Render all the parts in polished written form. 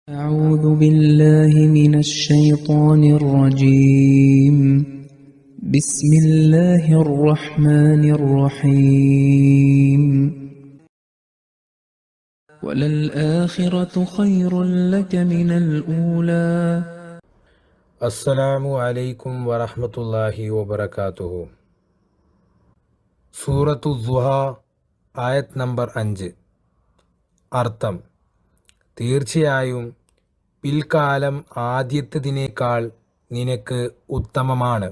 أعوذ بالله من الشيطان الرجيم بسم الله الرحمن الرحيم وللآخرة خير لك من الأولى അസ്സലാമു അലൈക്കും വറഹ്മത്തുള്ളാഹി വബറകാതുഹു. സൂറത്തു ദുഹ ആയത് നമ്പർ 5. അർത്ഥം: തീർച്ചയായും പിൽക്കാലം ആദ്യത്തേതിനേക്കാൾ നിനക്ക് ഉത്തമമാണ്.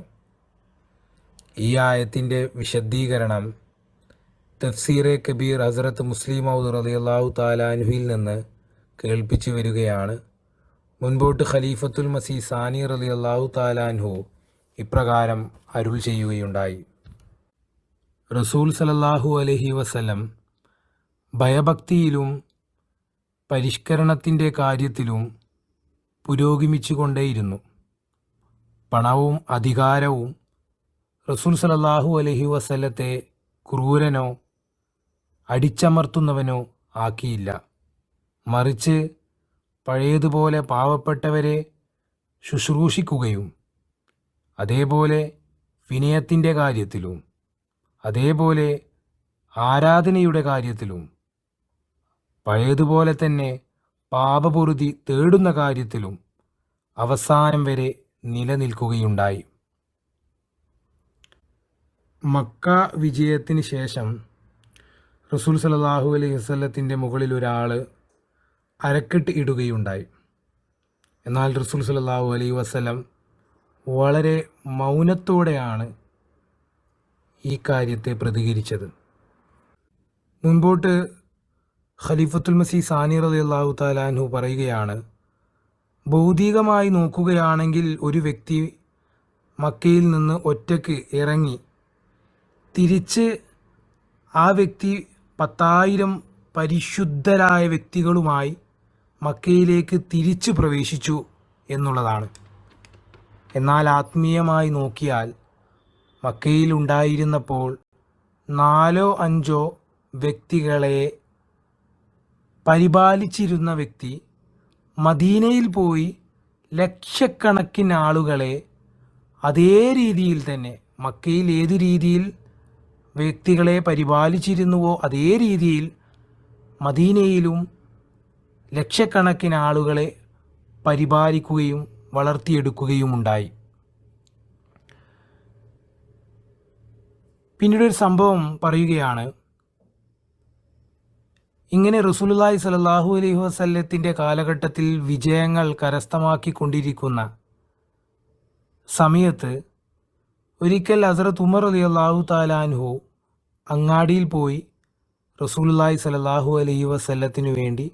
ഈ ആയത്തിൻ്റെ വിശദീകരണം തഫ്സീറെ കബീർ ഹസ്രത്ത് മുസ്ലിം മൗദ് റളിയല്ലാഹു തആല അൻഹുവിൽ നിന്ന് കേൾപ്പിച്ചു വരികയാണ്. മുൻപോട്ട് ഖലീഫത്തുൽ മസീഹ് സാനി റളിയല്ലാഹു തആല അൻഹു ഇപ്രകാരം അരുൾ ചെയ്യുകയുണ്ടായി: റസൂൽ സല്ലല്ലാഹു അലൈഹി വസല്ലം ഭയഭക്തിയിലും പരിഷ്കരണത്തിൻ്റെ കാര്യത്തിലും പുരോഗമിച്ചുകൊണ്ടേയിരുന്നു. പണവും അധികാരവും റസൂൽ സല്ലല്ലാഹു അലൈഹി വസല്ലത്തെ ക്രൂരനോ അടിച്ചമർത്തുന്നവനോ ആക്കിയില്ല. മറിച്ച് പഴയതുപോലെ പാവപ്പെട്ടവരെ ശുശ്രൂഷിക്കുകയും അതേപോലെ വിനയത്തിൻ്റെ കാര്യത്തിലും അതേപോലെ ആരാധനയുടെ കാര്യത്തിലും പഴയതുപോലെ തന്നെ പാപപൊറുതി തേടുന്ന കാര്യത്തിലും അവസാനം വരെ നിലനിൽക്കുകയുണ്ടായി. മക്ക വിജയത്തിന് ശേഷം റസൂൽ സല്ലല്ലാഹു അലൈഹി വസല്ലത്തിൻ്റെ മുകളിൽ ഒരാൾ അരക്കെട്ട് ഇടുകയുണ്ടായി. എന്നാൽ റസൂൽ സല്ലല്ലാഹു അലൈഹി വസല്ലം വളരെ മൗനത്തോടെയാണ് ഈ കാര്യത്തെ പ്രതികരിച്ചത്. മുൻപോട്ട് ഖലീഫത്തുൽ മസീഹ് സാനി റളിയല്ലാഹു തആല അൻഹു പറയുകയാണ്: ഭൗതികമായി നോക്കുകയാണെങ്കിൽ ഒരു വ്യക്തി മക്കയിൽ നിന്ന് ഒറ്റയ്ക്ക് ഇറങ്ങി തിരിച്ച് ആ വ്യക്തി 10,000 പരിശുദ്ധരായ വ്യക്തികളുമായി മക്കയിലേക്ക് തിരിച്ചു പ്രവേശിച്ചു എന്നുള്ളതാണ്. എന്നാൽ ആത്മീയമായി നോക്കിയാൽ മക്കയിൽ ഉണ്ടായിരുന്നപ്പോൾ 4-5 വ്യക്തികളെ പരിപാലിച്ചിരുന്ന വ്യക്തി മദീനയിൽ പോയി ലക്ഷക്കണക്കിന് ആളുകളെ അതേ രീതിയിൽ തന്നെ മക്കയിൽ ഏത് രീതിയിൽ വ്യക്തികളെ പരിപാലിച്ചിരുന്നുവോ അതേ രീതിയിൽ മദീനയിലും ലക്ഷക്കണക്കിന് ആളുകളെ പരിപാലിക്കുകയും വളർത്തിയെടുക്കുകയുമുണ്ടായി. പിന്നീടൊരു സംഭവം പറയുകയാണ്. ഇങ്ങനെ റസൂലുള്ളാഹി സ്വല്ലല്ലാഹു അലൈഹി വസല്ലത്തിൻ്റെ കാലഘട്ടത്തിൽ വിജയങ്ങൾ കരസ്ഥമാക്കിക്കൊണ്ടിരിക്കുന്ന സമയത്ത് ഒരിക്കൽ ഹസ്രത്ത് ഉമർ റളിയല്ലാഹു തആല അൻഹു അങ്ങാടിയിൽ പോയി റസൂലുള്ളാഹി സ്വല്ലല്ലാഹു അലൈഹി വസല്ലത്തിനു വേണ്ടി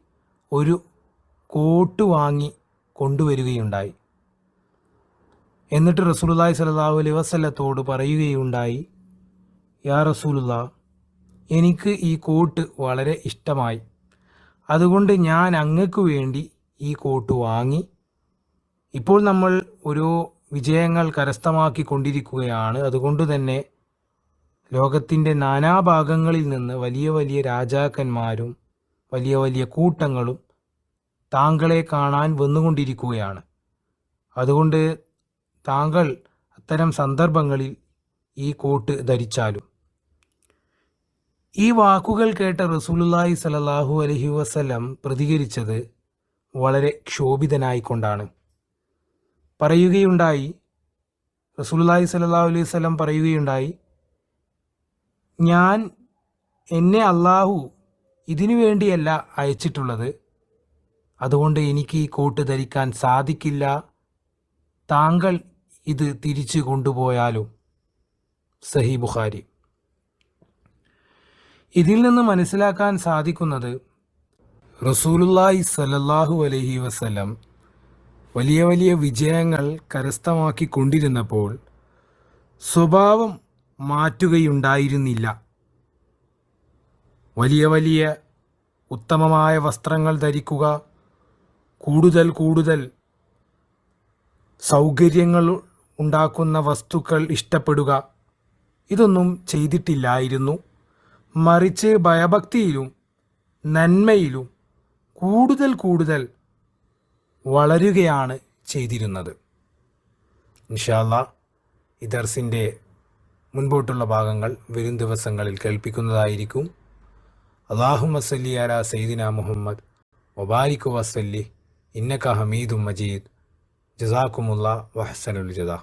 ഒരു കോട്ട് വാങ്ങി കൊണ്ടുവരികയുണ്ടായി. എന്നിട്ട് റസൂലുള്ളാഹി സ്വല്ലല്ലാഹു അലൈഹി വസല്ലത്തോട് പറയുകയുണ്ടായി: യാ റസൂലുള്ളാഹ്, എനിക്ക് ഈ കോട്ട് വളരെ ഇഷ്ടമായി, അതുകൊണ്ട് ഞാൻ അങ്ങക്ക് വേണ്ടി ഈ കോട്ട് വാങ്ങി. ഇപ്പോൾ നമ്മൾ ഓരോ വിജയങ്ങൾ കരസ്ഥമാക്കി കൊണ്ടിരിക്കുകയാണ്. അതുകൊണ്ട് തന്നെ ലോകത്തിൻ്റെ നാനാഭാഗങ്ങളിൽ നിന്ന് വലിയ വലിയ രാജാക്കന്മാരും വലിയ വലിയ കൂട്ടങ്ങളും താങ്കളെ കാണാൻ വന്നുകൊണ്ടിരിക്കുകയാണ്. അതുകൊണ്ട് താങ്കൾ അത്തരം സന്ദർഭങ്ങളിൽ ഈ കോട്ട് ധരിച്ചാലും. ഈ വാക്കുകൾ കേട്ട റസൂലുള്ളാഹി സ്വല്ലല്ലാഹു അലൈഹി വസല്ലം പ്രതികരിച്ചത് വളരെ ക്ഷോഭിതനായിക്കൊണ്ടാണ്. പറയുകയുണ്ടായി, റസൂലുള്ളാഹി സ്വല്ലല്ലാഹു അലൈഹി വസല്ലം പറയുകയുണ്ടായി: എന്നെ അള്ളാഹു ഇതിനു വേണ്ടിയല്ല അയച്ചിട്ടുള്ളത്, അതുകൊണ്ട് എനിക്ക് ഈ കോട്ട് ധരിക്കാൻ സാധിക്കില്ല. താങ്കൾ ഇത് തിരിച്ചു കൊണ്ടുപോയാലും. സഹീഹ് ബുഖാരി. ഇതിൽ നിന്ന് മനസ്സിലാക്കാൻ സാധിക്കുന്നത് റസൂലുള്ളാഹി സ്വല്ലല്ലാഹു അലൈഹി വസല്ലം വലിയ വലിയ വിജയങ്ങൾ കരസ്ഥമാക്കിക്കൊണ്ടിരുന്നപ്പോൾ സ്വഭാവം മാറ്റുകയുണ്ടായിരുന്നില്ല. വലിയ വലിയ ഉത്തമമായ വസ്ത്രങ്ങൾ ധരിക്കുക, കൂടുതൽ കൂടുതൽ സൗകര്യങ്ങൾ ഉണ്ടാക്കുന്ന വസ്തുക്കൾ ഇഷ്ടപ്പെടുക, ഇതൊന്നും ചെയ്തിട്ടില്ലായിരുന്നു. മറിച്ച് ഭയഭക്തിയിലും നന്മയിലും കൂടുതൽ കൂടുതൽ വളരുകയാണ് ചെയ്തിരുന്നത്. ഇൻഷാ അല്ലാഹ് ഈ ദർസിൻ്റെ മുൻപോട്ടുള്ള ഭാഗങ്ങൾ വരും ദിവസങ്ങളിൽ കേൾപ്പിക്കുന്നതായിരിക്കും. അല്ലാഹുമ്മ സല്ലി അലാ സയ്യിദിന മുഹമ്മദ് വബാരിക് വസല്ലി ഇന്നക ഹമീദും മജീദ്. ജസാക്കുമുല്ലാഹ് വഹ്സനുൽ ജസാ.